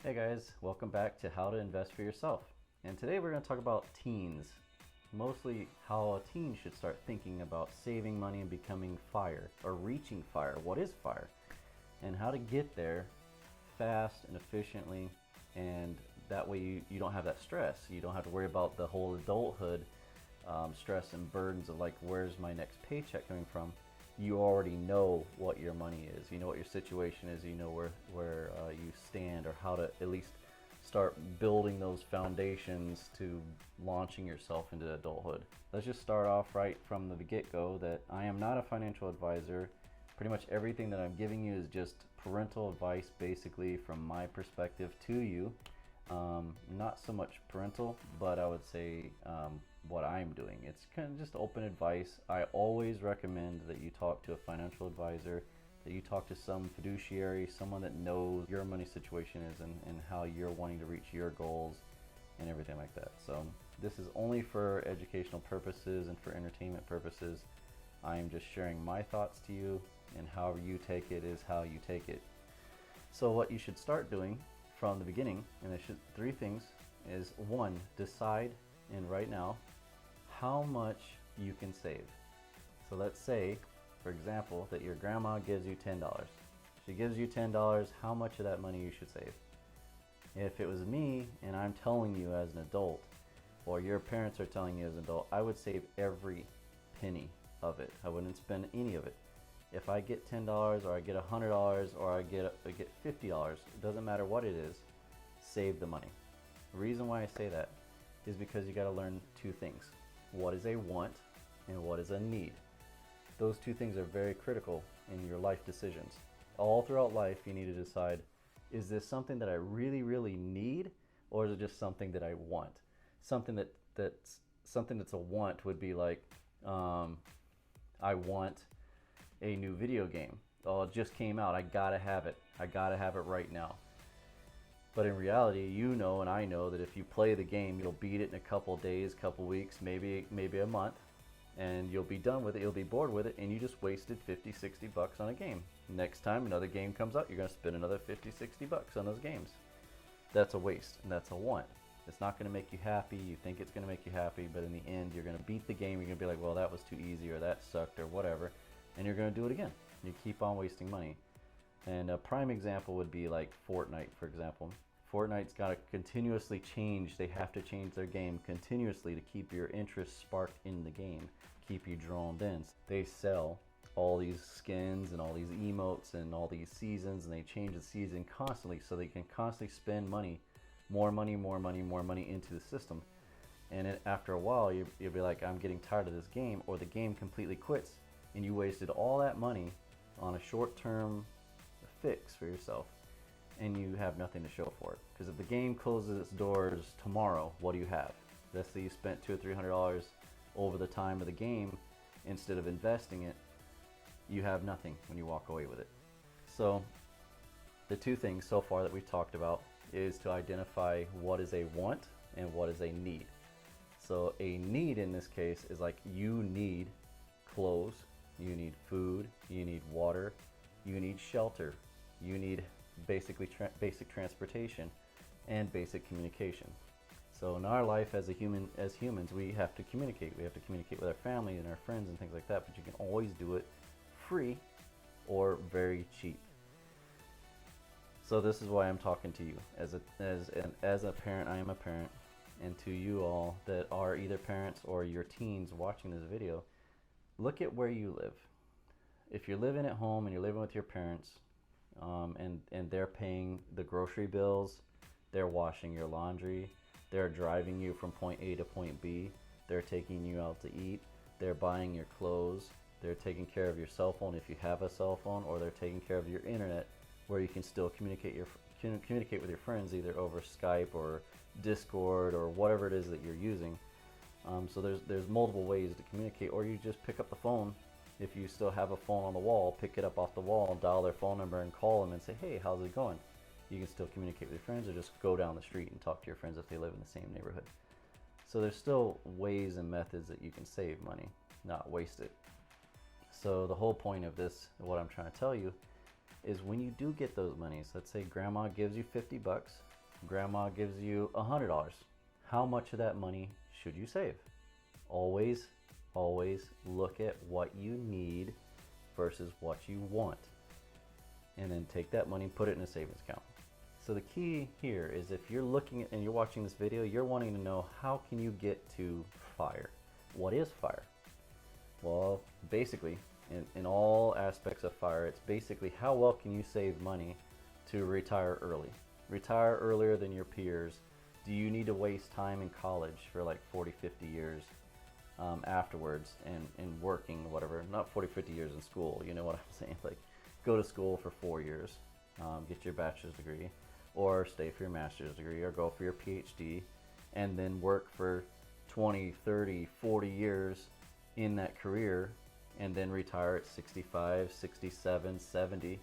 Hey guys, welcome back to How to Invest for Yourself. And today we're going to talk about teens. Mostly how a teen should start thinking about saving money and becoming FIRE, or reaching FIRE. What is FIRE? And how to get there fast and efficiently, and that way you don't have that stress. You don't have to worry about the whole adulthood stress and burdens of like, where's my next paycheck coming from? You already know what your money is. You know what your situation is. You know where you stand, or how to at least start building those foundations to launching yourself into adulthood. Let's just start off right from the get-go that I am not a financial advisor. Pretty much everything that I'm giving you is just parental advice, basically from my perspective to you. Not so much parental, but I would say what I'm doing. It's kind of just open advice. I always recommend that you talk to a financial advisor, that you talk to some fiduciary, someone that knows your money situation is and how you're wanting to reach your goals and everything like that. So this is only for educational purposes and for entertainment purposes. I am just sharing my thoughts to you, and however you take it is how you take it. So what you should start doing from the beginning, and there's three things, is one, decide and right now how much you can save. So let's say, for example, that your grandma gives you $10. She gives you $10, how much of that money you should save? If it was me and I'm telling you as an adult, or your parents are telling you as an adult, I would save every penny of it. I wouldn't spend any of it. If I get $10 or I get $100 or I get $50, it doesn't matter what it is, save the money. The reason why I say that is because you got to learn two things. What is a want and what is a need? Those two things are very critical in your life decisions. All throughout life, you need to decide, is this something that I really, really need, or is it just something that I want? Something that's a want would be like, I want a new video game. Oh, it just came out. I gotta have it. I gotta have it right now. But in reality, you know and I know that if you play the game, you'll beat it in a couple days, couple weeks, maybe a month, and you'll be done with it, you'll be bored with it, and you just wasted 50, 60 bucks on a game. Next time another game comes out, you're gonna spend another 50, 60 bucks on those games. That's a waste, and that's a want. It's not gonna make you happy. You think it's gonna make you happy, but in the end, you're gonna beat the game. You're gonna be like, well, that was too easy, or that sucked, or whatever, and you're gonna do it again. You keep on wasting money. And a prime example would be like Fortnite, for example. Fortnite's got to continuously change. They have to change their game continuously to keep your interest sparked in the game, keep you drawn in. They sell all these skins and all these emotes and all these seasons, and they change the season constantly so they can constantly spend money, more money into the system. And after a while, you'll be like, I'm getting tired of this game, or the game completely quits, and you wasted all that money on a short-term fix for yourself, and you have nothing to show for it. Because if the game closes its doors tomorrow, what do you have? Let's say you spent $200 or $300 over the time of the game instead of investing it. You have nothing when you walk away with it. So the two things so far that we've talked about is to identify what is a want and what is a need. So a need in this case is like, you need clothes, you need food, you need water, you need shelter, you need basically basic transportation and basic communication. So in our life as humans, we have to communicate. We have to communicate with our family and our friends and things like that, but you can always do it free or very cheap. So this is why I'm talking to you as a parent. I am a parent, and to you all that are either parents or your teens watching this video, look at where you live. If you're living at home and you're living with your parents, and they're paying the grocery bills, they're washing your laundry, they're driving you from point A to point B, they're taking you out to eat, they're buying your clothes, they're taking care of your cell phone if you have a cell phone, or they're taking care of your internet where you can still communicate with your friends either over Skype or Discord or whatever it is that you're using. So there's multiple ways to communicate, or you just pick up the phone. If you still have a phone on the wall, pick it up off the wall and dial their phone number and call them and say, hey, how's it going? You can still communicate with your friends, or just go down the street and talk to your friends if they live in the same neighborhood. So there's still ways and methods that you can save money, not waste it. So the whole point of this, what I'm trying to tell you, is when you do get those monies, let's say grandma gives you 50 bucks grandma gives you $100. How much of that money should you save? Always, always look at what you need versus what you want. And then take that money and put it in a savings account. So the key here is if you're looking at and you're watching this video, you're wanting to know how can you get to FIRE? What is FIRE? Well, basically, in all aspects of FIRE, it's basically how well can you save money to retire early? Retire earlier than your peers. Do you need to waste time in college for like 40, 50 years afterwards and working, whatever? Not 40, 50 years in school, you know what I'm saying? Like, go to school for 4 years, get your bachelor's degree, or stay for your master's degree, or go for your PhD, and then work for 20, 30, 40 years in that career, and then retire at 65, 67, 70.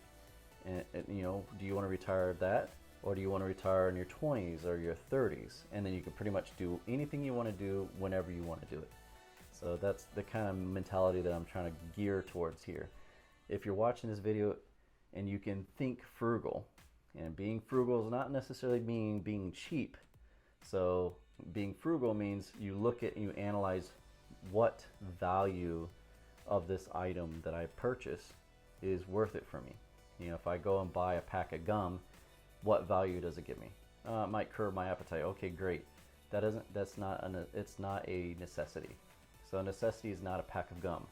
And you know, do you want to retire that, or do you want to retire in your 20s or your 30s? And then you can pretty much do anything you want to do whenever you want to do it. So that's the kind of mentality that I'm trying to gear towards here. If you're watching this video and you can think frugal, and being frugal is not necessarily being cheap. So being frugal means you look at and you analyze what value of this item that I purchase is worth it for me. You know, if I go and buy a pack of gum, what value does it give me? It might curb my appetite. Okay, great. It's not a necessity. So a necessity is not a pack of gum.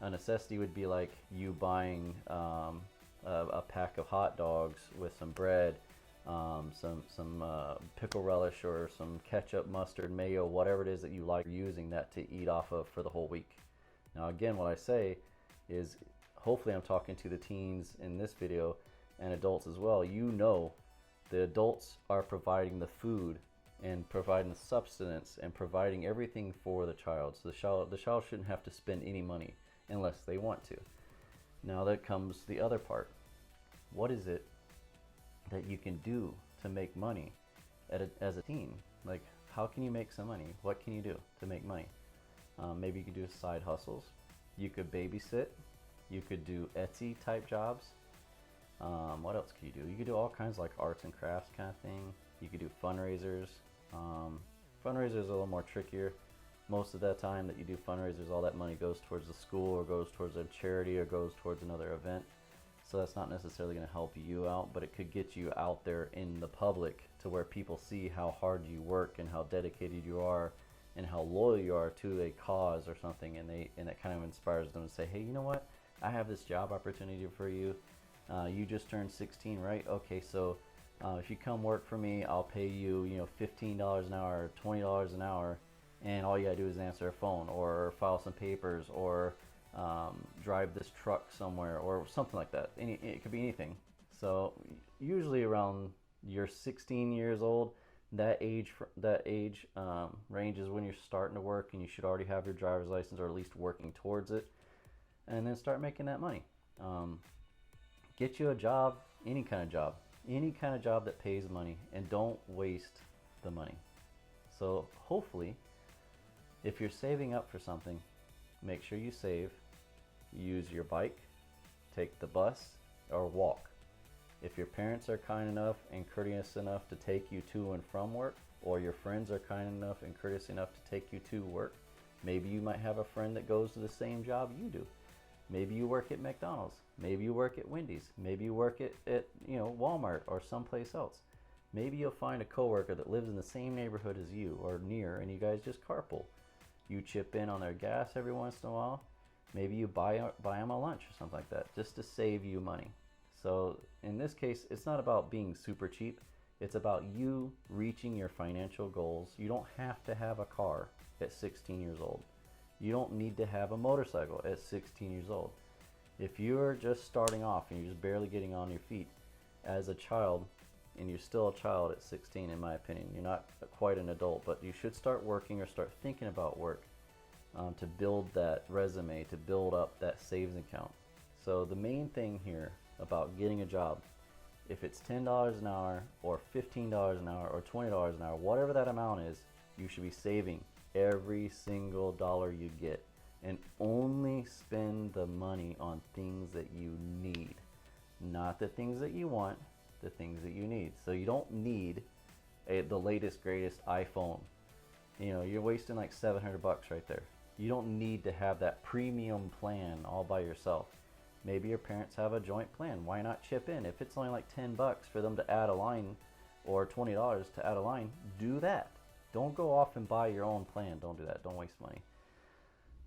A necessity would be like you buying a pack of hot dogs with some bread, some pickle relish, or some ketchup, mustard, mayo, whatever it is that you like, using that to eat off of for the whole week. Now again, what I say is, hopefully I'm talking to the teens in this video and adults as well. You know, the adults are providing the food and providing the substance and providing everything for the child. So the child shouldn't have to spend any money unless they want to. Now that comes the other part. What is it that you can do to make money as a teen? Like, how can you make some money? What can you do to make money? Maybe you could do side hustles. You could babysit. You could do Etsy type jobs. What else could you do? You could do all kinds of like arts and crafts kind of thing. You could do fundraisers. Fundraisers are a little more trickier. Most of the time that you do fundraisers, all that money goes towards the school, or goes towards a charity, or goes towards another event. So that's not necessarily going to help you out, but it could get you out there in the public to where people see how hard you work and how dedicated you are and how loyal you are to a cause or something, and that kind of inspires them to say, hey, you know what? I have this job opportunity for you. You just turned 16, right? Okay, so if you come work for me, I'll pay you, $15 an hour, $20 an hour, and all you gotta do is answer a phone, or file some papers, or drive this truck somewhere, or something like that. It could be anything. So usually around you're 16 years old, that age range is when you're starting to work, and you should already have your driver's license, or at least working towards it, and then start making that money. Get you a job, any kind of job that pays money, and don't waste the money. So hopefully, if you're saving up for something, make sure you save. Use your bike, take the bus, or walk. If your parents are kind enough and courteous enough to take you to and from work, or your friends are kind enough and courteous enough to take you to work, maybe you might have a friend that goes to the same job you do. Maybe you work at McDonald's. Maybe you work at Wendy's. Maybe you work at Walmart or someplace else. Maybe you'll find a coworker that lives in the same neighborhood as you or near, and you guys just carpool. You chip in on their gas every once in a while. Maybe you buy them a lunch or something like that, just to save you money. So in this case, it's not about being super cheap. It's about you reaching your financial goals. You don't have to have a car at 16 years old. You don't need to have a motorcycle at 16 years old. If you're just starting off and you're just barely getting on your feet as a child, and you're still a child at 16, in my opinion, you're not quite an adult, but you should start working or start thinking about work to build that resume, to build up that savings account. So the main thing here about getting a job, if it's $10 an hour or $15 an hour or $20 an hour, whatever that amount is, you should be saving every single dollar you get, and only spend the money on things that you need, not the things that you want, the things that you need. So you don't need the latest, greatest iPhone. You know, you're wasting like 700 bucks right there. You don't need to have that premium plan all by yourself. Maybe your parents have a joint plan. Why not chip in? If it's only like 10 bucks for them to add a line or $20 to add a line, do that. Don't go off and buy your own plan. Don't do that. Don't waste money.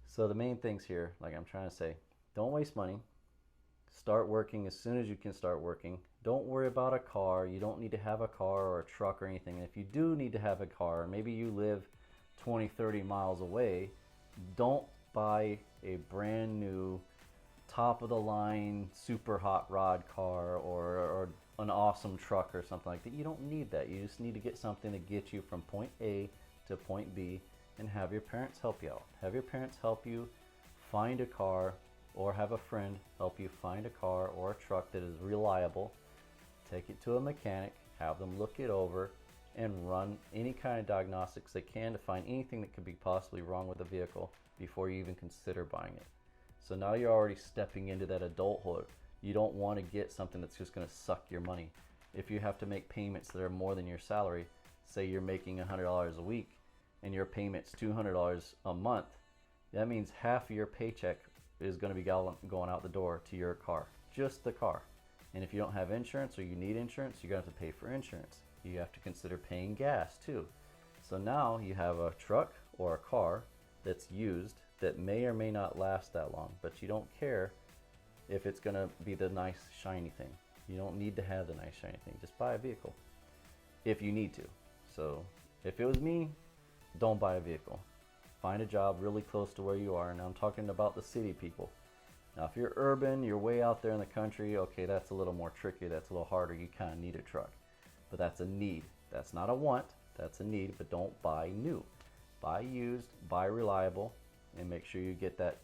So the main things here, like I'm trying to say, don't waste money. Start working as soon as you can start working. Don't worry about a car. You don't need to have a car or a truck or anything. And if you do need to have a car, maybe you live 20, 30 miles away, don't buy a brand new top of the line super hot rod car or an awesome truck or something like that. You don't need that. You just need to get something to get you from point A to point B, and have your parents help you out. Have your parents help you find a car, or have a friend help you find a car or a truck that is reliable. Take it to a mechanic, have them look it over, and run any kind of diagnostics they can to find anything that could be possibly wrong with the vehicle before you even consider buying it. So now you're already stepping into that adulthood. You don't want to get something that's just going to suck your money. If you have to make payments that are more than your salary, say you're making $100 a week and your payment's $200 a month, that means half of your paycheck is going to be going out the door to your car, just the car. And if you don't have insurance or you need insurance, you're going to have to pay for insurance. You have to consider paying gas too. So now you have a truck or a car that's used that may or may not last that long, but you don't care if it's going to be the nice shiny thing. You don't need to have the nice shiny thing. Just buy a vehicle if you need to. So if it was me, don't buy a vehicle. Find a job really close to where you are. And I'm talking about the city people. Now, if you're urban, you're way out there in the country, okay, that's a little more tricky. That's a little harder. You kind of need a truck. But that's a need. That's not a want. That's a need. But don't buy new. Buy used, buy reliable, and make sure you get that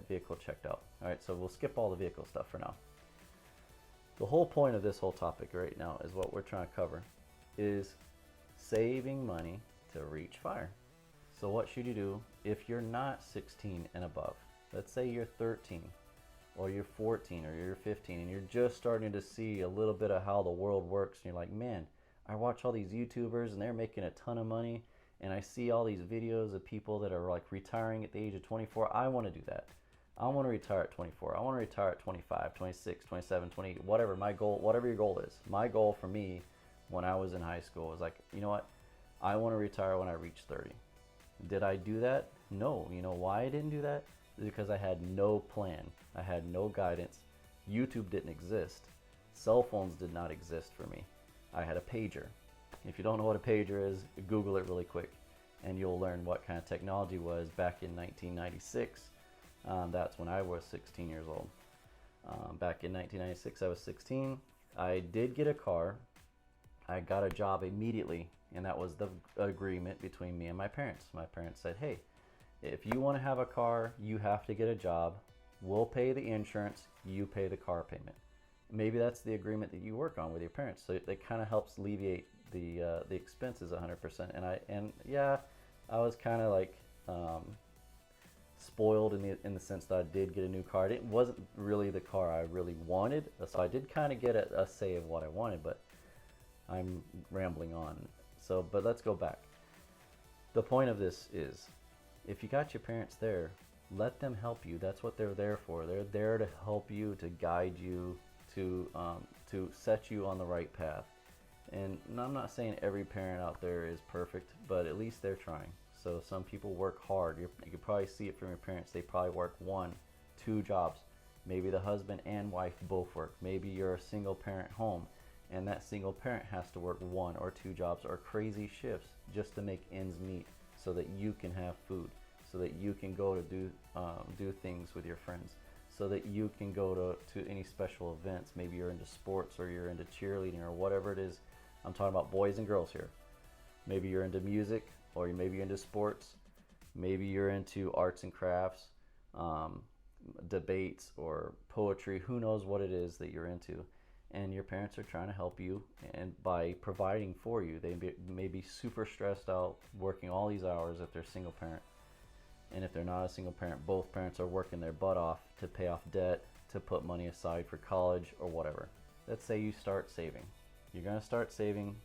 vehicle checked out. All right, so we'll skip all the vehicle stuff for now. The whole point of this whole topic right now is what we're trying to cover is saving money to reach FIRE. So what should you do if you're not 16 and above? Let's say you're 13 or you're 14 or you're 15 and you're just starting to see a little bit of how the world works, and you're like, man, I watch all these YouTubers and they're making a ton of money, and I see all these videos of people that are like retiring at the age of 24. I want to do that. I want to retire at 24. I want to retire at 25, 26, 27, 28, whatever my goal, whatever your goal is. My goal for me when I was in high school was like, you know what? I want to retire when I reach 30. Did I do that? No. You know why I didn't do that? It's because I had no plan. I had no guidance. YouTube didn't exist. Cell phones did not exist for me. I had a pager. If you don't know what a pager is, Google it really quick and you'll learn what kind of technology was back in 1996. That's when I was 16 years old. Back in 1996, I was 16. I did get a car. I got a job immediately, and that was the agreement between me and my parents. My parents said, hey, if you want to have a car, you have to get a job. We'll pay the insurance, you pay the car payment. Maybe that's the agreement that you work on with your parents. So it kind of helps alleviate the expenses 100%. And I was kind of like spoiled in the sense that I did get a new car. It wasn't really the car I really wanted, so I did kind of get a say of what I wanted, but I'm rambling on. So, but let's go back. The point of this is, if you got your parents there, let them help you. That's what they're there for. They're there to help you, to guide you, to set you on the right path. And I'm not saying every parent out there is perfect, but at least they're trying. So some people work hard. You can probably see it from your parents. They probably work 1, 2 jobs. Maybe the husband and wife both work. Maybe you're a single parent home, and that single parent has to work 1 or 2 jobs or crazy shifts just to make ends meet, so that you can have food, so that you can go to do things with your friends, so that you can go to any special events. Maybe you're into sports, or you're into cheerleading, or whatever it is. I'm talking about boys and girls here. Maybe you're into music, or maybe you're into sports. Maybe you're into arts and crafts, debates, or poetry. Who knows what it is that you're into. And your parents are trying to help you, and by providing for you. They may be super stressed out working all these hours if they're single parent. And if they're not a single parent, both parents are working their butt off to pay off debt, to put money aside for college or whatever. Let's say you start saving. You're going to start saving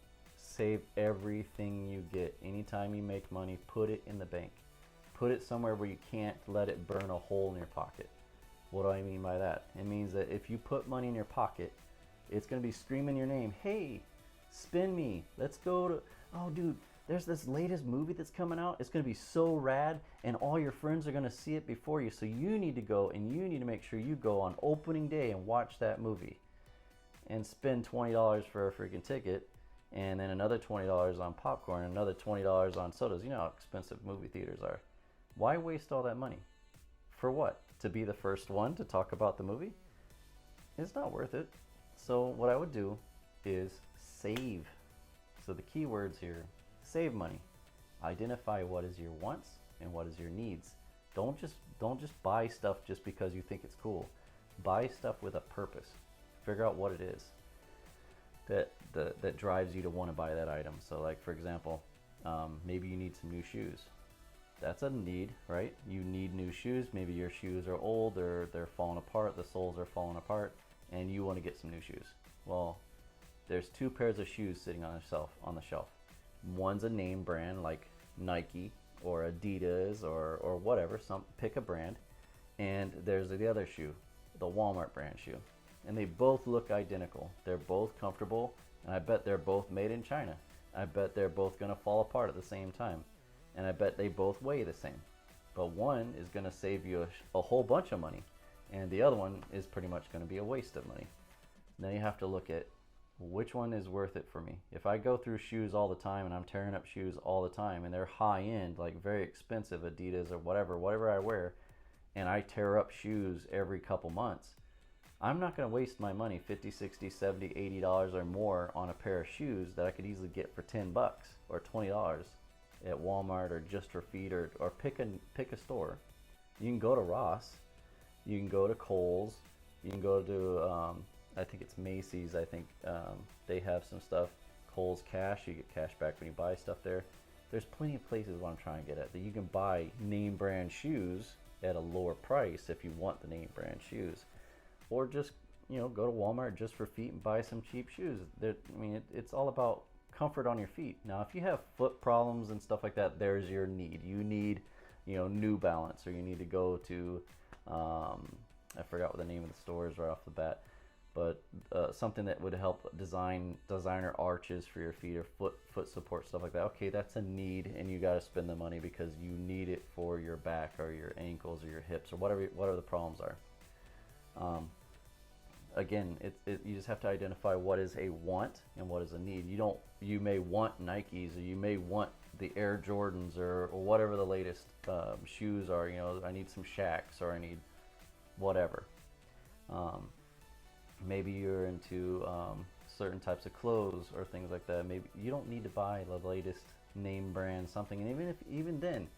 Save everything you get. Anytime you make money, put it in the bank. Put it somewhere where you can't let it burn a hole in your pocket. What do I mean by that? It means that if you put money in your pocket, it's going to be screaming your name. Hey, spend me. Let's go to, oh dude, there's this latest movie that's coming out. It's going to be so rad, and all your friends are going to see it before you. So you need to go, and you need to make sure you go on opening day and watch that movie and spend $20 for a freaking ticket, and then another $20 on popcorn, another $20 on sodas. You know how expensive movie theaters are. Why waste all that money? For what? To be the first one to talk about the movie? It's not worth it. So what I would do is save. So the key words here, save money. Identify what is your wants and what is your needs. Don't just buy stuff just because you think it's cool. Buy stuff with a purpose. Figure out what it is that drives you to want to buy that item. So like for example, maybe you need some new shoes. That's a need, right? You need new shoes. Maybe your shoes are old, or they're falling apart, the soles are falling apart, and you want to get some new shoes. Well, there's two pairs of shoes sitting on the shelf. One's a name brand like Nike or Adidas or whatever, pick a brand. And there's the other shoe, the Walmart brand shoe. And they both look identical. They're both comfortable, and I bet they're both made in China. I bet they're both gonna fall apart at the same time. And I bet they both weigh the same. But one is gonna save you a whole bunch of money, and the other one is pretty much gonna be a waste of money. Now you have to look at which one is worth it for me. If I go through shoes all the time and I'm tearing up shoes all the time and they're high end, like very expensive Adidas or whatever I wear, and I tear up shoes every couple months, I'm not going to waste my money, $50, $60, $70, $80 or more on a pair of shoes that I could easily get for $10 or $20 at Walmart or Just for Feet, or pick a store. You can go to Ross, you can go to Kohl's, you can go to I think it's Macy's. I think they have some stuff. Kohl's Cash, you get cash back when you buy stuff there. There's plenty of places what I'm trying to get at that you can buy name brand shoes at a lower price if you want the name brand shoes, or just go to Walmart Just for Feet and buy some cheap shoes. It's all about comfort on your feet. Now, if you have foot problems and stuff like that, there's your need. You need, New Balance, or you need to go to, I forgot what the name of the store is right off the bat, but something that would help designer arches for your feet, or foot support, stuff like that. Okay, that's a need, and you got to spend the money because you need it for your back or your ankles or your hips or whatever the problems are. Again, you just have to identify what is a want and what is a need. You may want Nikes, or you may want the Air Jordans, or whatever the latest shoes are. I need some Shacks, or I need whatever. Maybe you're into certain types of clothes or things like that. Maybe you don't need to buy the latest name brand something. And even then,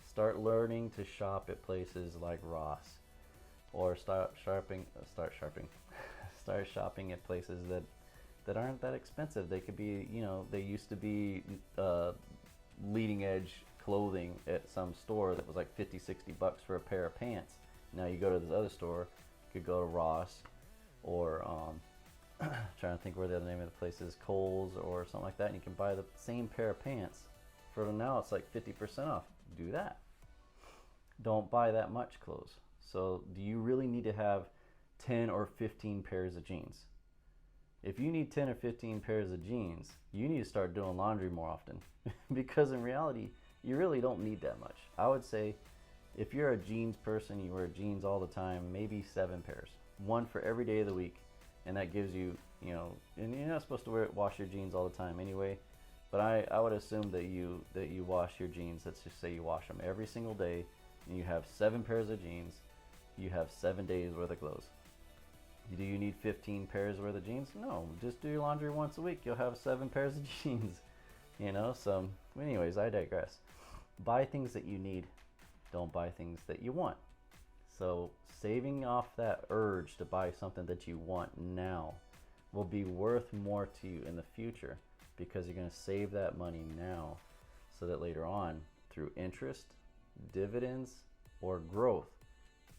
start learning to shop at places like Ross, or start shopping at places that aren't that expensive. They could be, they used to be leading edge clothing at some store that was like $50, $60 for a pair of pants. Now you go to this other store, you could go to Ross, or trying to think where the other name of the place is, Kohl's or something like that, and you can buy the same pair of pants for now it's like 50% off. Do that. Don't buy that much clothes. So do you really need to have 10 or 15 pairs of jeans? If you need 10 or 15 pairs of jeans, you need to start doing laundry more often because in reality, you really don't need that much. I would say if you're a jeans person, you wear jeans all the time, maybe 7 pairs. One for every day of the week, and that gives you, and you're not supposed to wash your jeans all the time anyway, but I would assume that you wash your jeans. Let's just say you wash them every single day, and you have 7 pairs of jeans. You have 7 days worth of clothes. Do you need 15 pairs worth of jeans? No, just do your laundry once a week. You'll have 7 pairs of jeans. So anyways, I digress. Buy things that you need. Don't buy things that you want. So saving off that urge to buy something that you want now will be worth more to you in the future, because you're going to save that money now so that later on, through interest, dividends, or growth,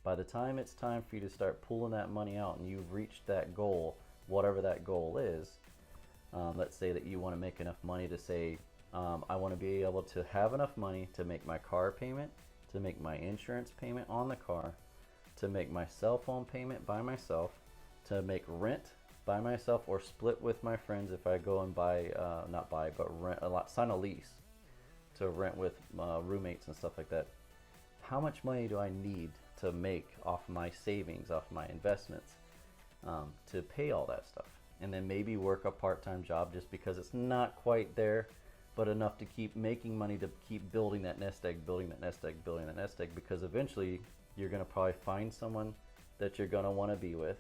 by the time it's time for you to start pulling that money out and you've reached that goal, whatever that goal is, Let's say that you want to make enough money to say, I want to be able to have enough money to make my car payment, to make my insurance payment on the car, to make my cell phone payment by myself, to make rent by myself or split with my friends if I go and buy, not buy, but rent a lot, sign a lease to rent with roommates and stuff like that. How much money do I need to make off my savings, off my investments, to pay all that stuff? And then maybe work a part-time job just because it's not quite there, but enough to keep making money to keep building that nest egg, building that nest egg, building that nest egg, because eventually you're going to probably find someone that you're going to want to be with.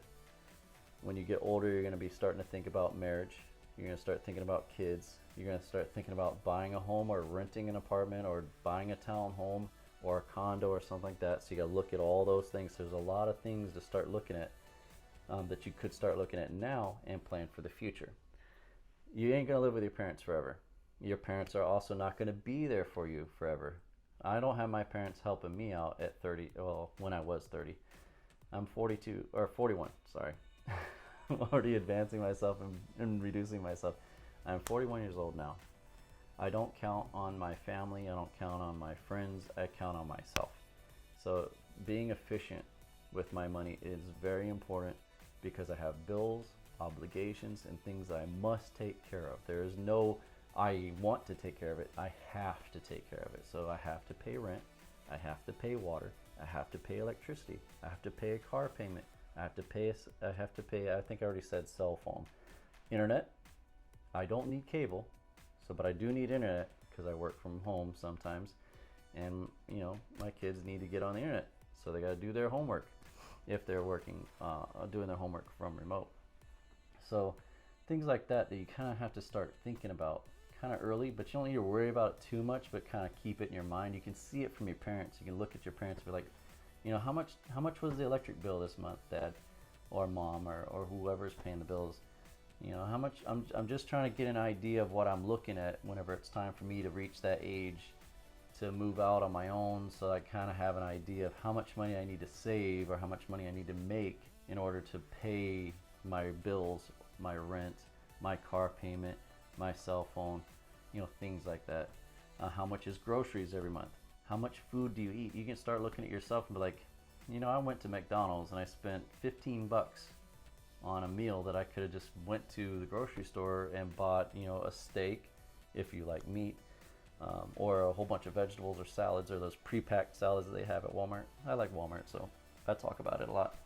When you get older, you're going to be starting to think about marriage. You're going to start thinking about kids. You're going to start thinking about buying a home or renting an apartment or buying a townhome or a condo or something like that. So you got to look at all those things. There's a lot of things to start looking at that you could start looking at now and plan for the future. You ain't going to live with your parents forever. Your parents are also not going to be there for you forever. I don't have my parents helping me out at 30, well, when I was 30. I'm 42, or 41, sorry. I'm already advancing myself and reducing myself. I'm 41 years old now. I don't count on my family, I don't count on my friends, I count on myself. So being efficient with my money is very important because I have bills, obligations, and things I must take care of. There is no I want to take care of it, I have to take care of it. So I have to pay rent, I have to pay water, I have to pay electricity, I have to pay a car payment, I have to pay, I think I already said cell phone. Internet, I don't need cable, but I do need internet because I work from home sometimes. And my kids need to get on the internet, so they got to do their homework if they're working, doing their homework from remote. So things like that you kind of have to start thinking about kind of early, but you don't need to worry about it too much, but kind of keep it in your mind. You can see it from your parents. You can look at your parents and be like, how much was the electric bill this month, Dad or Mom or whoever's paying the bills? How much? I'm just trying to get an idea of what I'm looking at whenever it's time for me to reach that age to move out on my own, so I kind of have an idea of how much money I need to save or how much money I need to make in order to pay my bills, my rent, my car payment, my cell phone, things like that. How much is groceries every month? How much food do you eat? You can start looking at yourself and be like, I went to McDonald's and I spent $15 on a meal that I could have just went to the grocery store and bought, a steak, if you like meat, or a whole bunch of vegetables or salads, or those pre-packed salads that they have at Walmart. I like Walmart, so I talk about it a lot.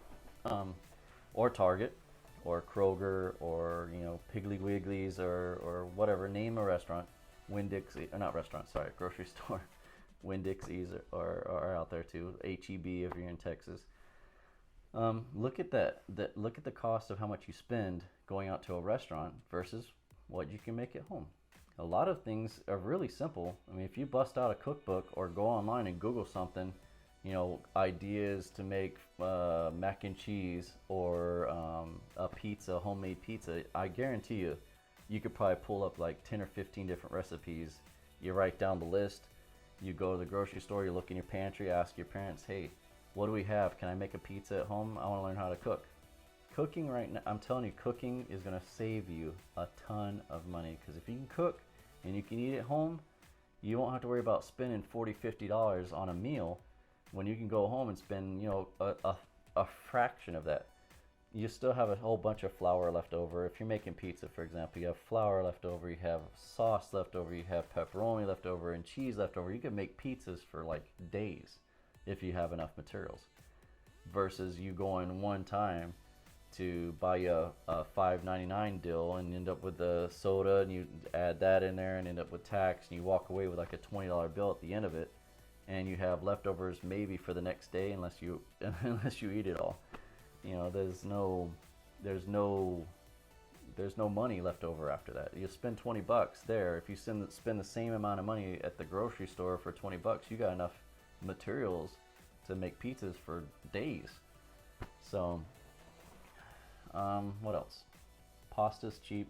Or Target, or Kroger, or Piggly Wiggly's, or whatever. Name a restaurant. Winn-Dixie, or not restaurant, sorry, grocery store. Winn-Dixie's are out there too. H-E-B if you're in Texas. Look at that. Look at the cost of how much you spend going out to a restaurant versus what you can make at home. A lot of things are really simple. I mean, if you bust out a cookbook or go online and Google something, ideas to make mac and cheese or a pizza, homemade pizza, I guarantee you could probably pull up like 10 or 15 different recipes. You write down the list, you go to the grocery store, you look in your pantry, ask your parents, hey, what do we have? Can I make a pizza at home? I want to learn how to cook. Cooking right now, I'm telling you, cooking is going to save you a ton of money, because if you can cook and you can eat at home, you won't have to worry about spending $40, $50 on a meal when you can go home and spend, a fraction of that. You still have a whole bunch of flour left over. If you're making pizza, for example, you have flour left over, you have sauce left over, you have pepperoni left over, and cheese left over. You can make pizzas for like days if you have enough materials, versus you going one time to buy a $5.99 deal and end up with the soda, and you add that in there and end up with tax, and you walk away with like a $20 bill at the end of it, and you have leftovers maybe for the next day unless you eat it all. There's no money left over after that. You spend $20 there. If you spend the same amount of money at the grocery store for $20, you got enough materials to make pizzas for days. So what else? Pasta's cheap,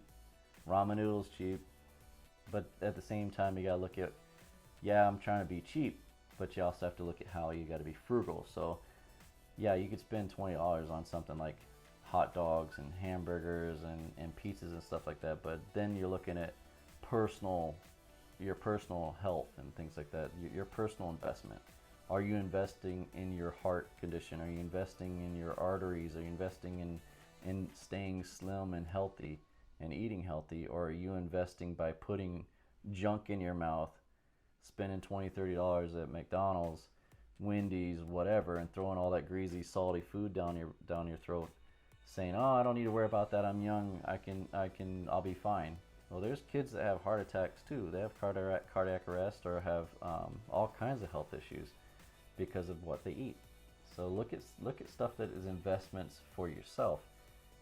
ramen noodles cheap, but at the same time you gotta look at, I'm trying to be cheap, but you also have to look at how you gotta be frugal. So yeah, you could spend $20 on something like hot dogs and hamburgers and pizzas and stuff like that. But then you're looking at your personal health and things like that, your personal investment. Are you investing in your heart condition? Are you investing in your arteries? Are you investing in staying slim and healthy and eating healthy? Or are you investing by putting junk in your mouth, spending $20-$30 at McDonald's, Wendy's, whatever, and throwing all that greasy, salty food down your throat, saying, "Oh, I don't need to worry about that. I'm young. I'll be fine." Well, there's kids that have heart attacks too. They have cardiac arrest or have all kinds of health issues because of what they eat. So look at stuff that is investments for yourself.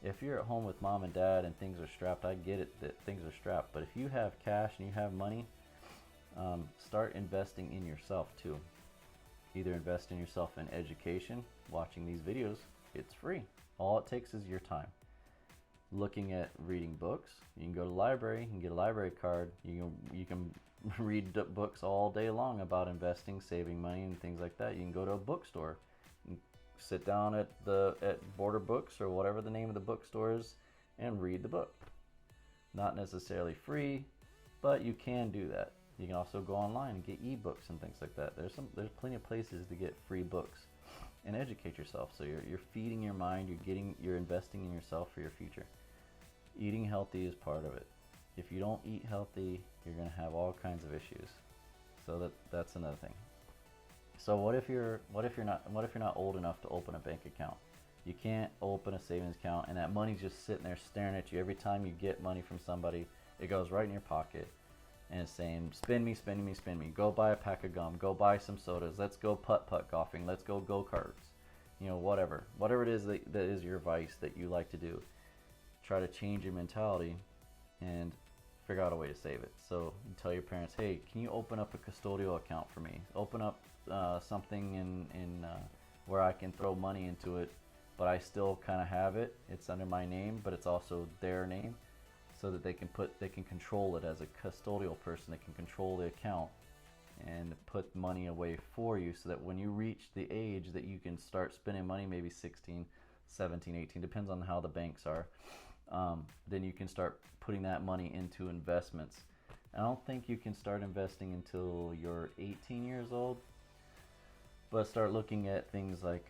If you're at home with mom and dad and things are strapped, I get it that things are strapped. But if you have cash and you have money, start investing in yourself too. Either invest in yourself in education, watching these videos, it's free. All it takes is your time. Looking at reading books, you can go to the library, you can get a library card, you can read books all day long about investing, saving money, and things like that. You can go to a bookstore, and sit down at Border Books or whatever the name of the bookstore is, and read the book. Not necessarily free, but you can do that. You can also go online and get ebooks and things like that. There's plenty of places to get free books and educate yourself. So you're feeding your mind, you're investing in yourself for your future. Eating healthy is part of it. If you don't eat healthy, you're going to have all kinds of issues. So that's another thing. So what if you're not old enough to open a bank account? You can't open a savings account, and that money's just sitting there staring at you. Every time you get money from somebody, it goes right in your pocket and it's saying, "Spend me, spend me, spend me. Go buy a pack of gum. Go buy some sodas. Let's go putt-putt golfing. Let's go go-karts." Whatever it is that is your vice that you like to do. Try to change your mentality and figure out a way to save it. So you tell your parents, "Hey, can you open up a custodial account for me? Open up something in where I can throw money into it, but I still kind of have it. It's under my name, but it's also their name, so that they can control it as a custodial person. They can control the account and put money away for you, so that when you reach the age that you can start spending money, maybe 16, 17, 18, depends on how the banks are, then you can start putting that money into investments. I don't think you can start investing until you're 18 years old, but start looking at things like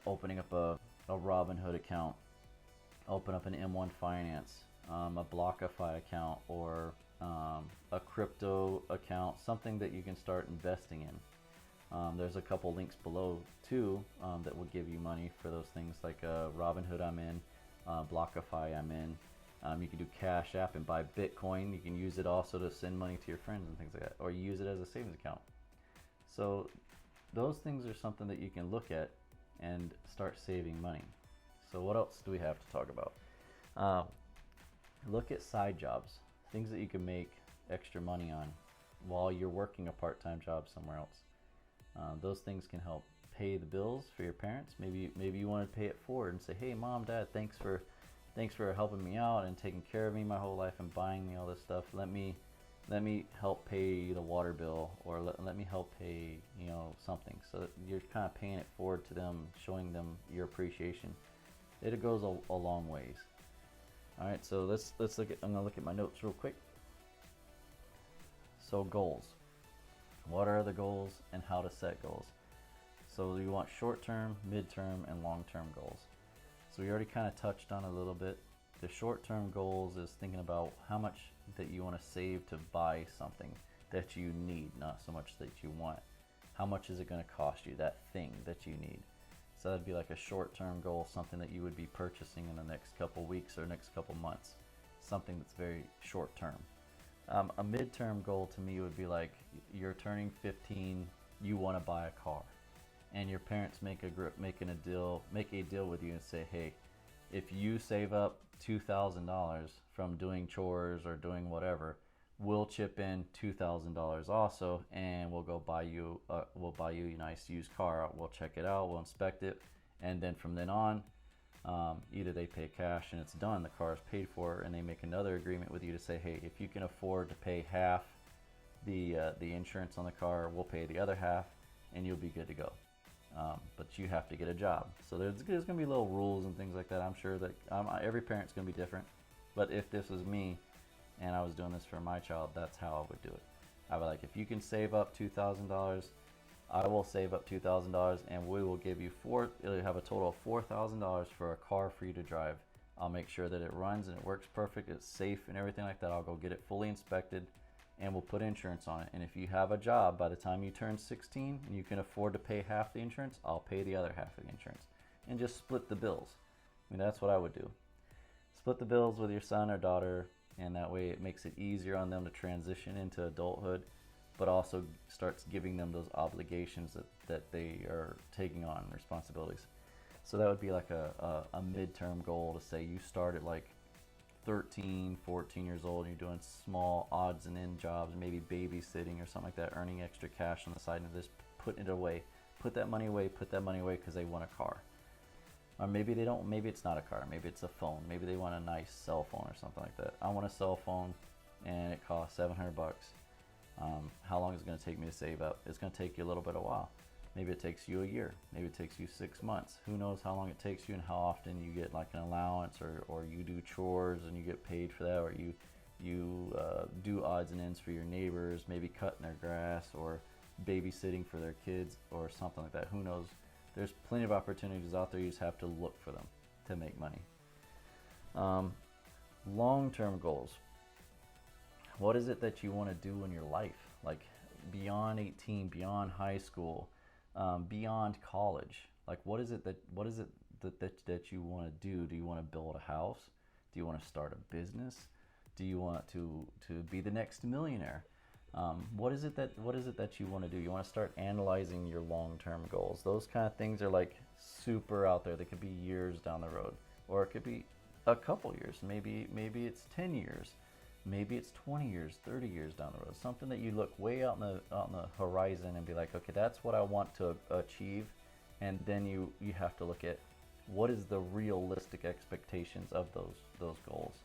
opening up a Robinhood account, open up an M1 Finance, a BlockFi account, or a crypto account, something that you can start investing in. There's a couple links below too that will give you money for those things, like Robinhood I'm in, BlockFi I'm in. You can do CashApp and buy Bitcoin. You can use it also to send money to your friends and things like that, or you use it as a savings account. So those things are something that you can look at and start saving money. So what else do we have to talk about? Look at side jobs, things that you can make extra money on while you're working a part-time job somewhere else. Those things can help pay the bills for your parents. Maybe you want to pay it forward and say, "Hey, Mom, Dad, thanks for helping me out and taking care of me my whole life and buying me all this stuff. Let me help pay the water bill, or let me help pay something." So that you're kind of paying it forward to them, showing them your appreciation. It goes a long ways. All right, so let's look at. I'm gonna look at my notes real quick. So goals. What are the goals and how to set goals? So you want short-term, mid-term, and long-term goals. So we already kind of touched on a little bit. The short-term goals is thinking about how much that you want to save to buy something that you need, not so much that you want. How much is it going to cost you, that thing that you need? So that'd be like a short-term goal, something that you would be purchasing in the next couple weeks or next couple months, something that's very short-term. A mid-term goal to me would be like, you're turning 15, you want to buy a car, and your parents make a deal with you and say, "Hey, if you save up $2,000 from doing chores or doing whatever, we'll chip in $2,000 also, and we'll buy you a nice used car. We'll check it out, we'll inspect it, and then from then on, either they pay cash and it's done, the car is paid for, and they make another agreement with you to say, "Hey, if you can afford to pay half the insurance on the car, we'll pay the other half, and you'll be good to go." but you have to get a job. So there's going to be little rules and things like that. I'm sure that every parent's going to be different. But if this was me and I was doing this for my child, that's how I would do it. I would like, if you can save up $2,000, I will save up $2,000 and we will give you it'll have a total of $4,000 for a car for you to drive. I'll make sure that it runs and it works perfect, it's safe and everything like that. I'll go get it fully inspected and we'll put insurance on it. And if you have a job by the time you turn 16 and you can afford to pay half the insurance, I'll pay the other half of the insurance. And just split the bills. I mean, that's what I would do. Split the bills with your son or daughter, and that way it makes it easier on them to transition into adulthood, but also starts giving them those obligations that they are taking on, responsibilities. So that would be like a midterm goal to say you start at like 13, 14 years old and you're doing small odds and end jobs, maybe babysitting or something like that, earning extra cash on the side and just putting it away. Put that money away because they want a car. Or maybe they don't, maybe it's not a car, maybe it's a phone. Maybe they want a nice cell phone or something like that. I want a cell phone and it costs $700. How long is it going to take me to save up? It's going to take you a little bit of a while. Maybe it takes you a year. Maybe it takes you 6 months. Who knows how long it takes you and how often you get like an allowance, or you do chores and you get paid for that, or you do odds and ends for your neighbors, maybe cutting their grass or babysitting for their kids or something like that. Who knows? There's plenty of opportunities out there. You just have to look for them to make money. Long-term goals. What is it that you want to do in your life? Like beyond 18, beyond high school, beyond college. Like what is it that you want to do? Do you want to build a house? Do you want to start a business? Do you want to be the next millionaire? What is it that you want to do? You want to start analyzing your long-term goals. Those kind of things are like super out there. They could be years down the road, or it could be a couple years. Maybe it's 10 years. Maybe it's 20 years, 30 years down the road. Something that you look way out in the horizon and be like, okay, that's what I want to achieve. And then you have to look at what is the realistic expectations of those goals.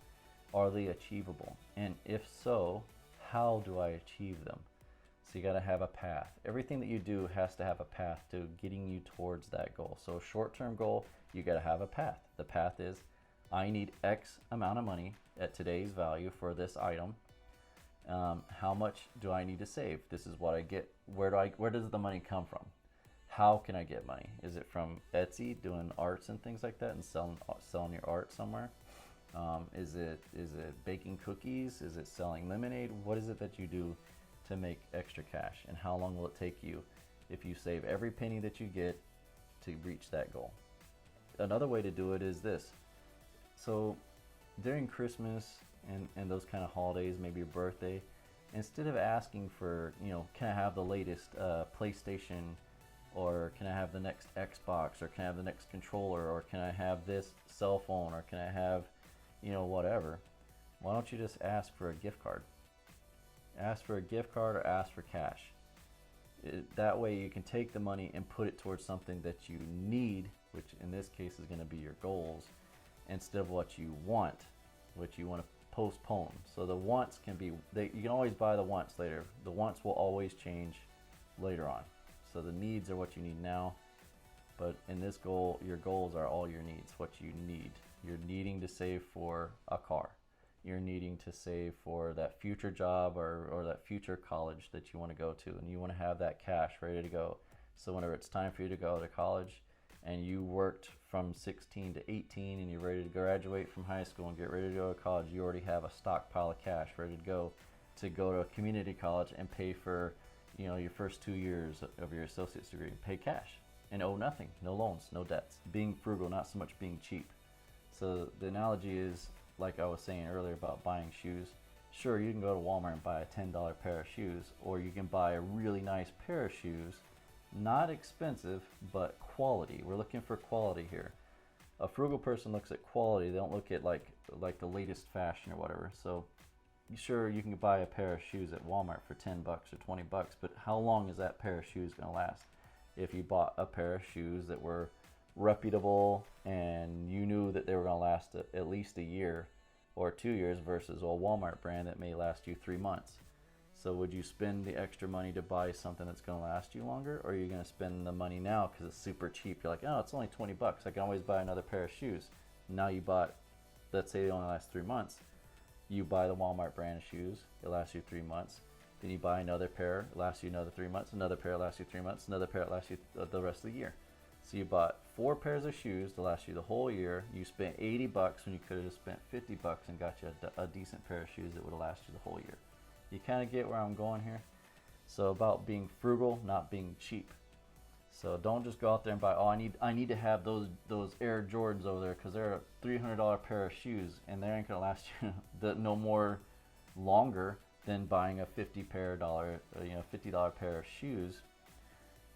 Are they achievable? And if so, how do I achieve them? So you got to have a path. Everything that you do has to have a path to getting you towards that goal. So short-term goal, you got to have a path. The path is, I need X amount of money at today's value for this item. How much do I need to save? This is what I get. Where does the money come from? How can I get money? Is it from Etsy, doing arts and things like that, and selling your art somewhere? Is it baking cookies? Is it selling lemonade? What is it that you do to make extra cash? And how long will it take you if you save every penny that you get to reach that goal? Another way to do it is this. So during Christmas and those kind of holidays, maybe your birthday, instead of asking for, can I have the latest PlayStation, or can I have the next Xbox, or can I have the next controller, or can I have this cell phone, or can I have, whatever, why don't you just ask for a gift card? Ask for a gift card or ask for cash. That way you can take the money and put it towards something that you need, which in this case is going to be your goals, instead of what you want to postpone. So the wants can be, you can always buy the wants later. The wants will always change later on. So the needs are what you need now, but in this goal, your goals are all your needs, what you need. You're needing to save for a car. You're needing to save for that future job or that future college that you want to go to, and you want to have that cash ready to go. So whenever it's time for you to go to college, and you worked from 16 to 18 and you're ready to graduate from high school and get ready to go to college, you already have a stockpile of cash ready to go to a community college and pay for your first 2 years of your associate's degree. Pay cash and owe nothing, no loans, no debts. Being frugal, not so much being cheap. So the analogy is, like I was saying earlier about buying shoes. Sure, you can go to Walmart and buy a $10 pair of shoes, or you can buy a really nice pair of shoes. Not expensive, but quality. We're looking for quality here. A frugal person looks at quality. They don't look at like the latest fashion or whatever. So sure, you can buy a pair of shoes at Walmart for $10 or $20, but how long is that pair of shoes going to last? If you bought a pair of shoes that were reputable and you knew that they were going to last at least a year or 2 years, versus a Walmart brand that may last you 3 months. So would you spend the extra money to buy something that's going to last you longer, or are you going to spend the money now because it's super cheap? You're like, oh, it's only 20 bucks. I can always buy another pair of shoes. Now you bought, let's say it only lasts 3 months. You buy the Walmart brand of shoes. It lasts you 3 months. Then you buy another pair. It lasts you another 3 months. Another pair lasts you 3 months. Another pair lasts you the rest of the year. So you bought 4 pairs of shoes to last you the whole year. You spent 80 bucks when you could have spent 50 bucks and got you a decent pair of shoes that would have lasted you the whole year. You kind of get where I'm going here. So about being frugal, not being cheap. So don't just go out there and buy, oh, I need to have those Air Jordans over there because they're a $300 pair of shoes, and they ain't gonna last you no more longer than buying a $50 pair of shoes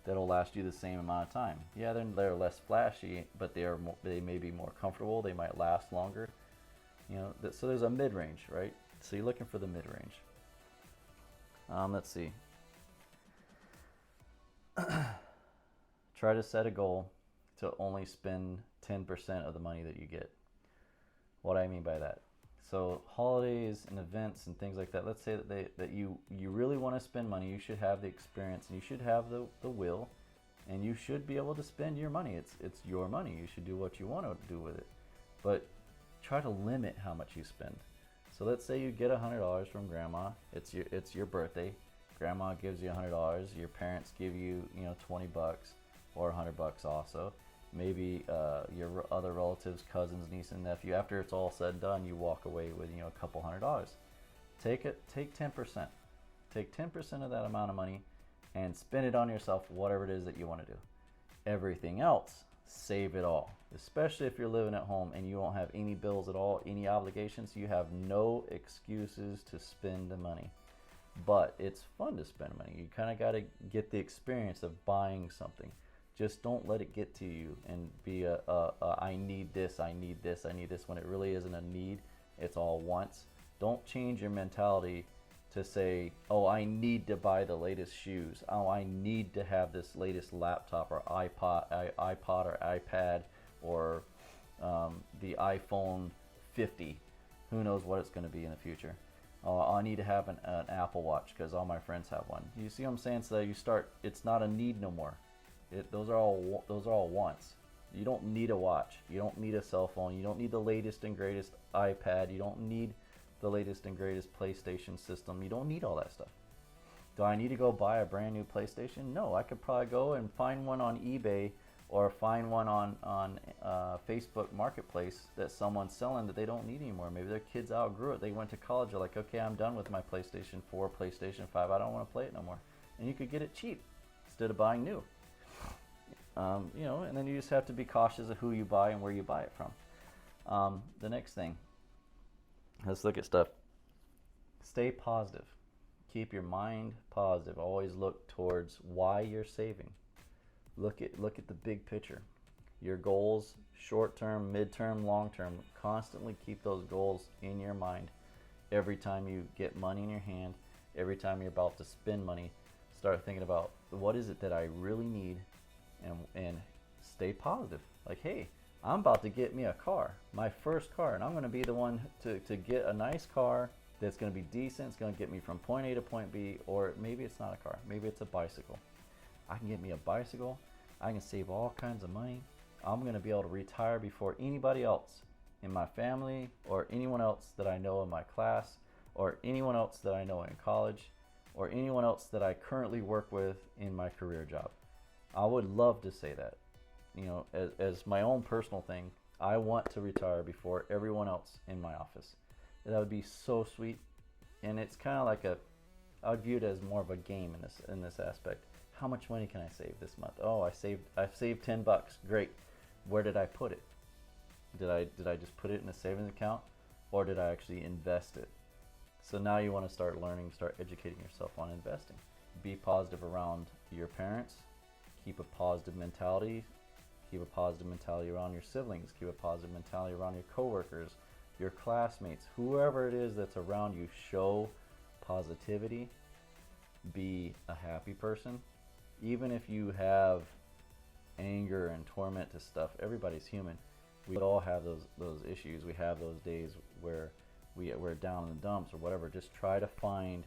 that'll last you the same amount of time. Yeah, they're less flashy, but they may be more comfortable. They might last longer. So there's a mid-range, right? So you're looking for the mid-range. Let's see. Try to set a goal to only spend 10% of the money that you get. What do I mean by that? So holidays and events and things like that, let's say that you really want to spend money. You should have the experience, and you should have the will, and you should be able to spend your money. It's your money. You should do what you want to do with it. But try to limit how much you spend. So let's say you get $100 from grandma. It's your birthday. Grandma gives you $100. Your parents give you 20 bucks or 100 bucks also. Maybe your other relatives, cousins, niece and nephew. After it's all said and done, you walk away with a couple $100. Take 10%. Take 10% of that amount of money and spend it on yourself, whatever it is that you want to do. Everything else, save it all. Especially if you're living at home and you don't have any bills at all, any obligations, you have no excuses to spend the money. But it's fun to spend money. You kind of got to get the experience of buying something. Just don't let it get to you and be I need this, I need this, I need this, when it really isn't a need. It's all wants. Don't change your mentality to say, oh, I need to buy the latest shoes. Oh, I need to have this latest laptop or iPod or iPad or the iPhone 50. Who knows what it's going to be in the future. I need to have an Apple Watch because all my friends have one. You see what I'm saying? So you start, it's not a need no more. Those are all wants. You don't need a watch. You don't need a cell phone. You don't need the latest and greatest iPad. You don't need the latest and greatest PlayStation system. You don't need all that stuff. Do I need to go buy a brand new PlayStation? No, I could probably go and find one on eBay or find one on Facebook Marketplace that someone's selling that they don't need anymore. Maybe their kids outgrew it. They went to college. They're like, okay, I'm done with my PlayStation 4, PlayStation 5. I don't want to play it no more. And you could get it cheap instead of buying new. And then you just have to be cautious of who you buy and where you buy it from. The next thing, let's look at stuff. Stay positive. Keep your mind positive. Always look towards why you're saving. Look at the big picture. Your goals, short term, mid-term, long term. Constantly keep those goals in your mind. Every time you get money in your hand, every time you're about to spend money, start thinking about what is it that I really need, and stay positive. Like, hey, I'm about to get me a car, my first car, and I'm going to be the one to get a nice car that's going to be decent. It's going to get me from point A to point B, or maybe it's not a car. Maybe it's a bicycle. I can get me a bicycle. I can save all kinds of money. I'm going to be able to retire before anybody else in my family or anyone else that I know in my class or anyone else that I know in college or anyone else that I currently work with in my career job. I would love to say that. As my own personal thing, I want to retire before everyone else in my office. That would be so sweet. And it's kind of like I would view it as more of a game in this aspect. How much money can I save this month? Oh, I've saved 10 bucks. Great. Where did I put it? Did I just put it in a savings account, or did I actually invest it? So now you want to start learning, start educating yourself on investing. Be positive around your parents. Keep a positive mentality. Keep a positive mentality around your siblings. Keep a positive mentality around your coworkers, your classmates, whoever it is that's around you. Show positivity. Be a happy person. Even if you have anger and torment to stuff, everybody's human. We all have those issues. We have those days where we're down in the dumps or whatever. Just try to find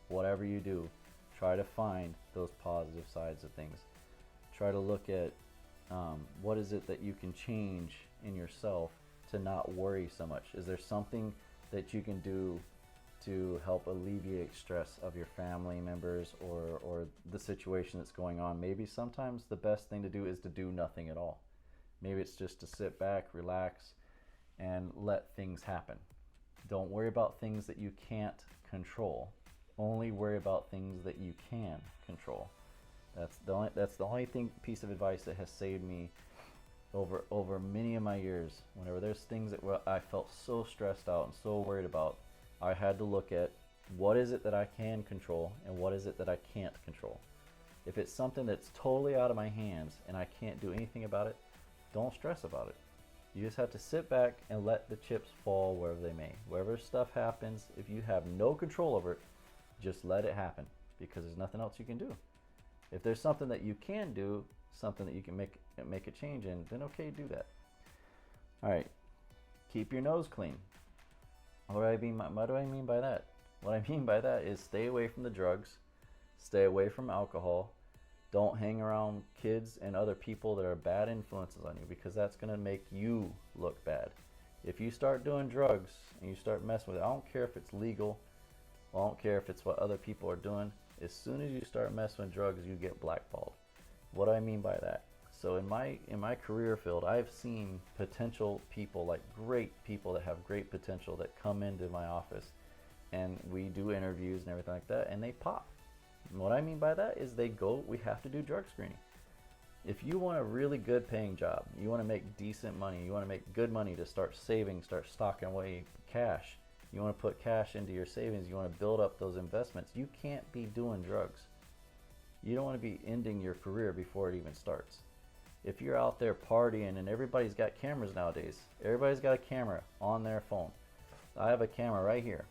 whatever you do, try to find those positive sides of things. Try to look at what is it that you can change in yourself to not worry so much. Is there something that you can do to help alleviate stress of your family members or the situation that's going on? Maybe sometimes the best thing to do is to do nothing at all. Maybe it's just to sit back, relax, and let things happen. Don't worry about things that you can't control. Only worry about things that you can control. That's the only piece of advice that has saved me over many of my years. Whenever there's things that I felt so stressed out and so worried about, I had to look at what is it that I can control and what is it that I can't control. If it's something that's totally out of my hands and I can't do anything about it, don't stress about it. You just have to sit back and let the chips fall wherever they may. Wherever stuff happens, if you have no control over it, just let it happen, because there's nothing else you can do. If there's something that you can do, something that you can make a change in, then okay, do that. All right, keep your nose clean. What do I mean by that? What I mean by that is stay away from the drugs, stay away from alcohol. Don't hang around kids and other people that are bad influences on you, because that's going to make you look bad. If you start doing drugs and you start messing with it, I don't care if it's legal, I don't care if it's what other people are doing. As soon as you start messing with drugs, you get blackballed. What do I mean by that? So in my career field, I've seen potential people, like great people that have great potential, that come into my office and we do interviews and everything like that, and they pop. And what I mean by that is we have to do drug screening. If you want a really good paying job, you want to make decent money, you want to make good money to start saving, start stocking away cash, you want to put cash into your savings, you want to build up those investments, you can't be doing drugs. You don't want to be ending your career before it even starts. If you're out there partying, and everybody's got cameras nowadays, everybody's got a camera on their phone. I have a camera right here,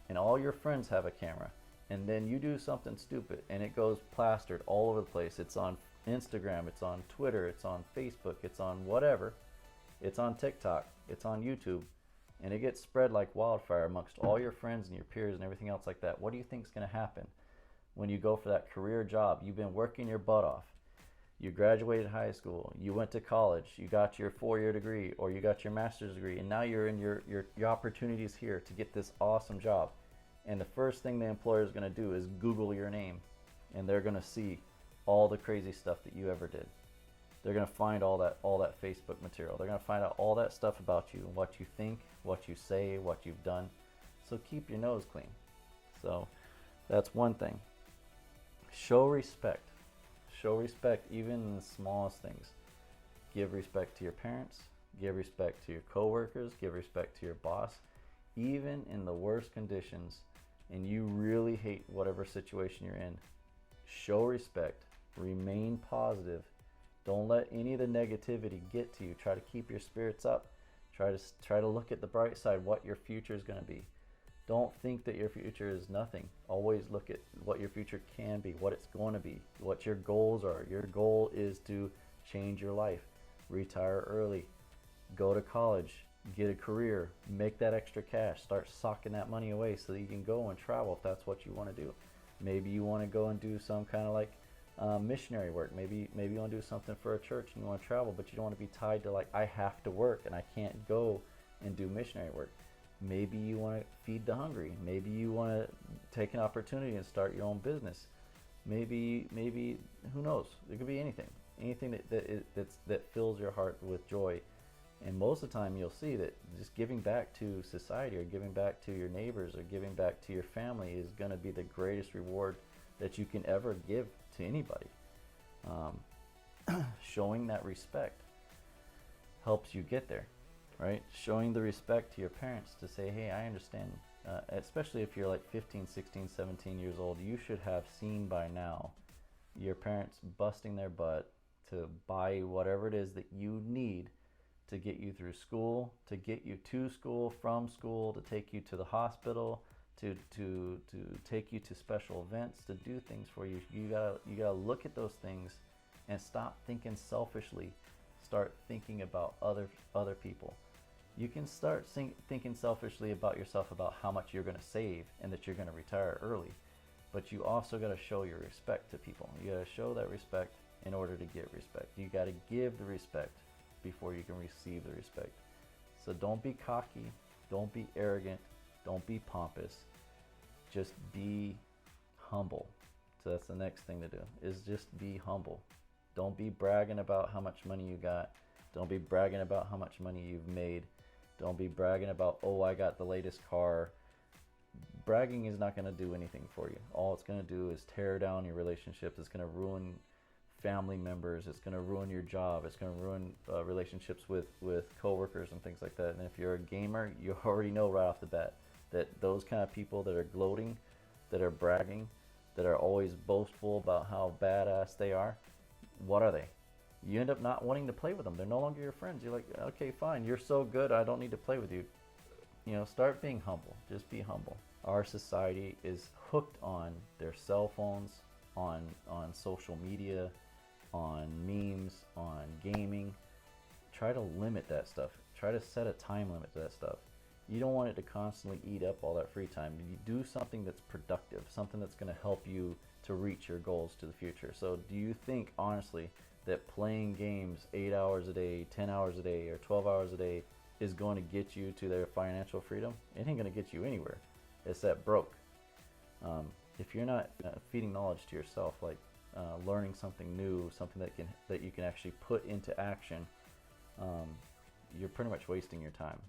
and all your friends have a camera, and then you do something stupid and it goes plastered all over the place. It's on Instagram, it's on Twitter, it's on Facebook, it's on whatever, it's on TikTok, it's on YouTube, and it gets spread like wildfire amongst all your friends and your peers and everything else like that. What do you think is going to happen when you go for that career job? You've been working your butt off. You graduated high school, you went to college, you got your 4-year degree or you got your master's degree, and now you're in your opportunities here to get this awesome job. And the first thing the employer is going to do is Google your name, and they're going to see all the crazy stuff that you ever did. They're going to find all that Facebook material. They're going to find out all that stuff about you, what you think, what you say, what you've done. So keep your nose clean. So that's one thing. Show respect. Show respect even in the smallest things. Give respect to your parents. Give respect to your coworkers. Give respect to your boss. Even in the worst conditions, and you really hate whatever situation you're in, show respect. Remain positive. Don't let any of the negativity get to you. Try to keep your spirits up. Try to look at the bright side, what your future is going to be. Don't think that your future is nothing. Always look at what your future can be, what it's going to be, what your goals are. Your goal is to change your life, retire early, go to college, get a career, make that extra cash, start socking that money away so that you can go and travel if that's what you want to do. Maybe you want to go and do some kind of like missionary work. Maybe you want to do something for a church and you want to travel, but you don't want to be tied to like, I have to work and I can't go and do missionary work. Maybe you want to feed the hungry. Maybe you want to take an opportunity and start your own business. Maybe who knows? It could be anything that fills your heart with joy. And most of the time you'll see that just giving back to society or giving back to your neighbors or giving back to your family is going to be the greatest reward that you can ever give to anybody. Showing that respect helps you get there, right? Showing the respect to your parents to say, hey, I understand, especially if you're like 15, 16, 17 years old, you should have seen by now your parents busting their butt to buy whatever it is that you need to get you through school, to get you to school, from school, to take you to the hospital, to take you to special events, to do things for you. You gotta look at those things and stop thinking selfishly. Start thinking about other people. You can start thinking selfishly about yourself, about how much you're going to save and that you're going to retire early. but you also got to show your respect to people. You got to show that respect in order to get respect. You got to give the respect before you can receive the respect. So don't be cocky, don't be arrogant, don't be pompous, just be humble. So that's the next thing to do, is just be humble. Don't be bragging about how much money you got. Don't be bragging about how much money you've made. Don't be bragging about, oh, I got the latest car. Bragging is not going to do anything for you. All it's going to do is tear down your relationships. It's going to ruin family members. It's going to ruin your job. It's going to ruin relationships with coworkers and things like that. And if you're a gamer, you already know right off the bat that those kind of people that are gloating, that are bragging, that are always boastful about how badass they are, what are they? You end up not wanting to play with them. They're no longer your friends. You're like, okay, fine, you're so good, I don't need to play with you. You know, start being humble. Just be humble. Our society is hooked on their cell phones, on social media, on memes, on gaming. Try to limit that stuff. Try to set a time limit to that stuff. You don't want it to constantly eat up all that free time. You do something that's productive, something that's going to help you to reach your goals to the future. So do you think, honestly, that playing games 8 hours a day, 10 hours a day, or 12 hours a day is going to get you to their financial freedom? It ain't going to get you anywhere. It's that broke. If you're not feeding knowledge to yourself, like learning something new, something that you can actually put into action, you're pretty much wasting your time.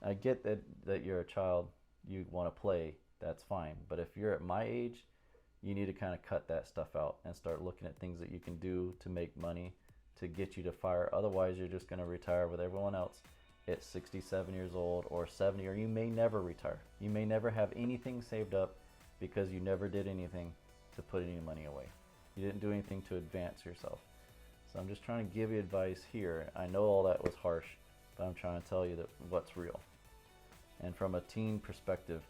I get that you're a child, you want to play, that's fine. But if you're at my age, you need to kind of cut that stuff out and start looking at things that you can do to make money to get you to FIRE. Otherwise, you're just going to retire with everyone else at 67 years old or 70, or you may never retire. You may never have anything saved up because you never did anything to put any money away. You didn't do anything to advance yourself. So I'm just trying to give you advice here. I know all that was harsh, but I'm trying to tell you that what's real. And from a teen perspective,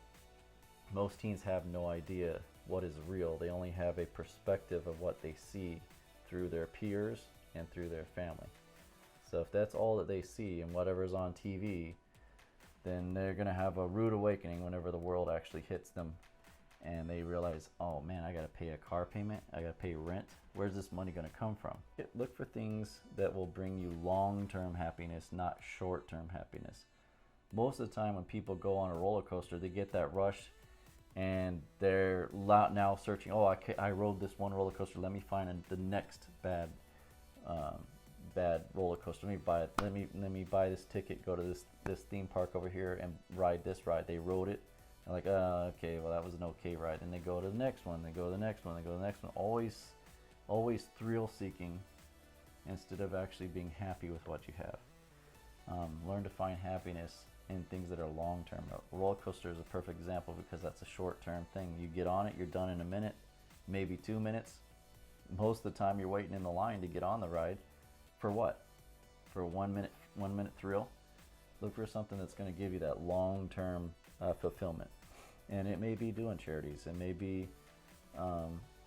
most teens have no idea what is real. They only have a perspective of what they see through their peers and through their family. So if that's all that they see and whatever's on TV, then they're going to have a rude awakening whenever the world actually hits them and they realize, oh man, I got to pay a car payment, I got to pay rent. Where's this money going to come from? Look for things that will bring you long-term happiness, not short-term happiness. Most of the time when people go on a roller coaster, they get that rush and they're now searching, oh, I rode this one roller coaster, let me find the next bad roller coaster. Let me buy it. Let me buy this ticket, go to this theme park over here and ride this ride. They rode it. They're like, okay, well that was an okay ride. And they go to the next one, they go to the next one, they go to the next one. Always thrill seeking instead of actually being happy with what you have. Learn to find happiness in things that are long term. A roller coaster is a perfect example because that's a short term thing. You get on it, you're done in a minute, maybe 2 minutes. Most of the time you're waiting in the line to get on the ride. For what? For 1 minute thrill? Look for something that's going to give you that long-term fulfillment. And it may be doing charities. It may be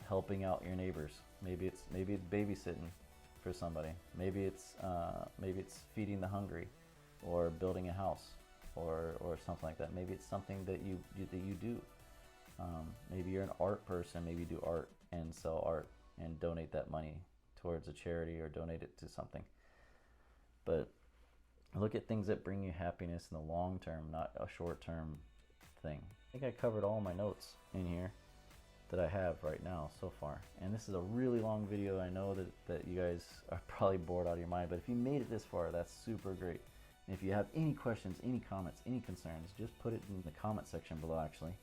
helping out your neighbors. Maybe it's babysitting for somebody. Maybe it's feeding the hungry, or building a house, or something like that. Maybe it's something that you do. Maybe you're an art person. Maybe you do art and sell art and donate that money towards a charity or donate it to something. But look at things that bring you happiness in the long term, not a short term thing. I think I covered all my notes in here that I have right now so far. And this is a really long video. I know that you guys are probably bored out of your mind, but if you made it this far, that's super great. And if you have any questions, any comments, any concerns, just put it in the comment section below actually.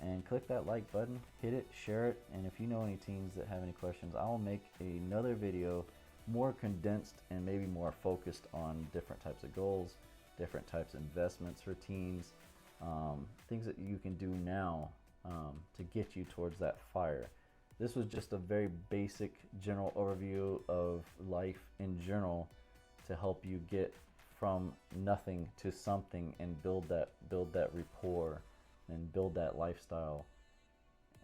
And click that like button, hit it, share it, and if you know any teens that have any questions, I'll make another video more condensed and maybe more focused on different types of goals, different types of investments for teens, things that you can do now to get you towards that FIRE. This was just a very basic general overview of life in general to help you get from nothing to something and build that rapport and build that lifestyle.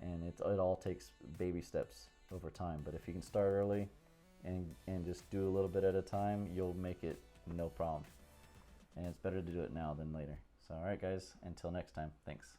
And it all takes baby steps over time, but if you can start early and just do a little bit at a time, you'll make it no problem. And it's better to do it now than later. So alright guys, until next time, thanks.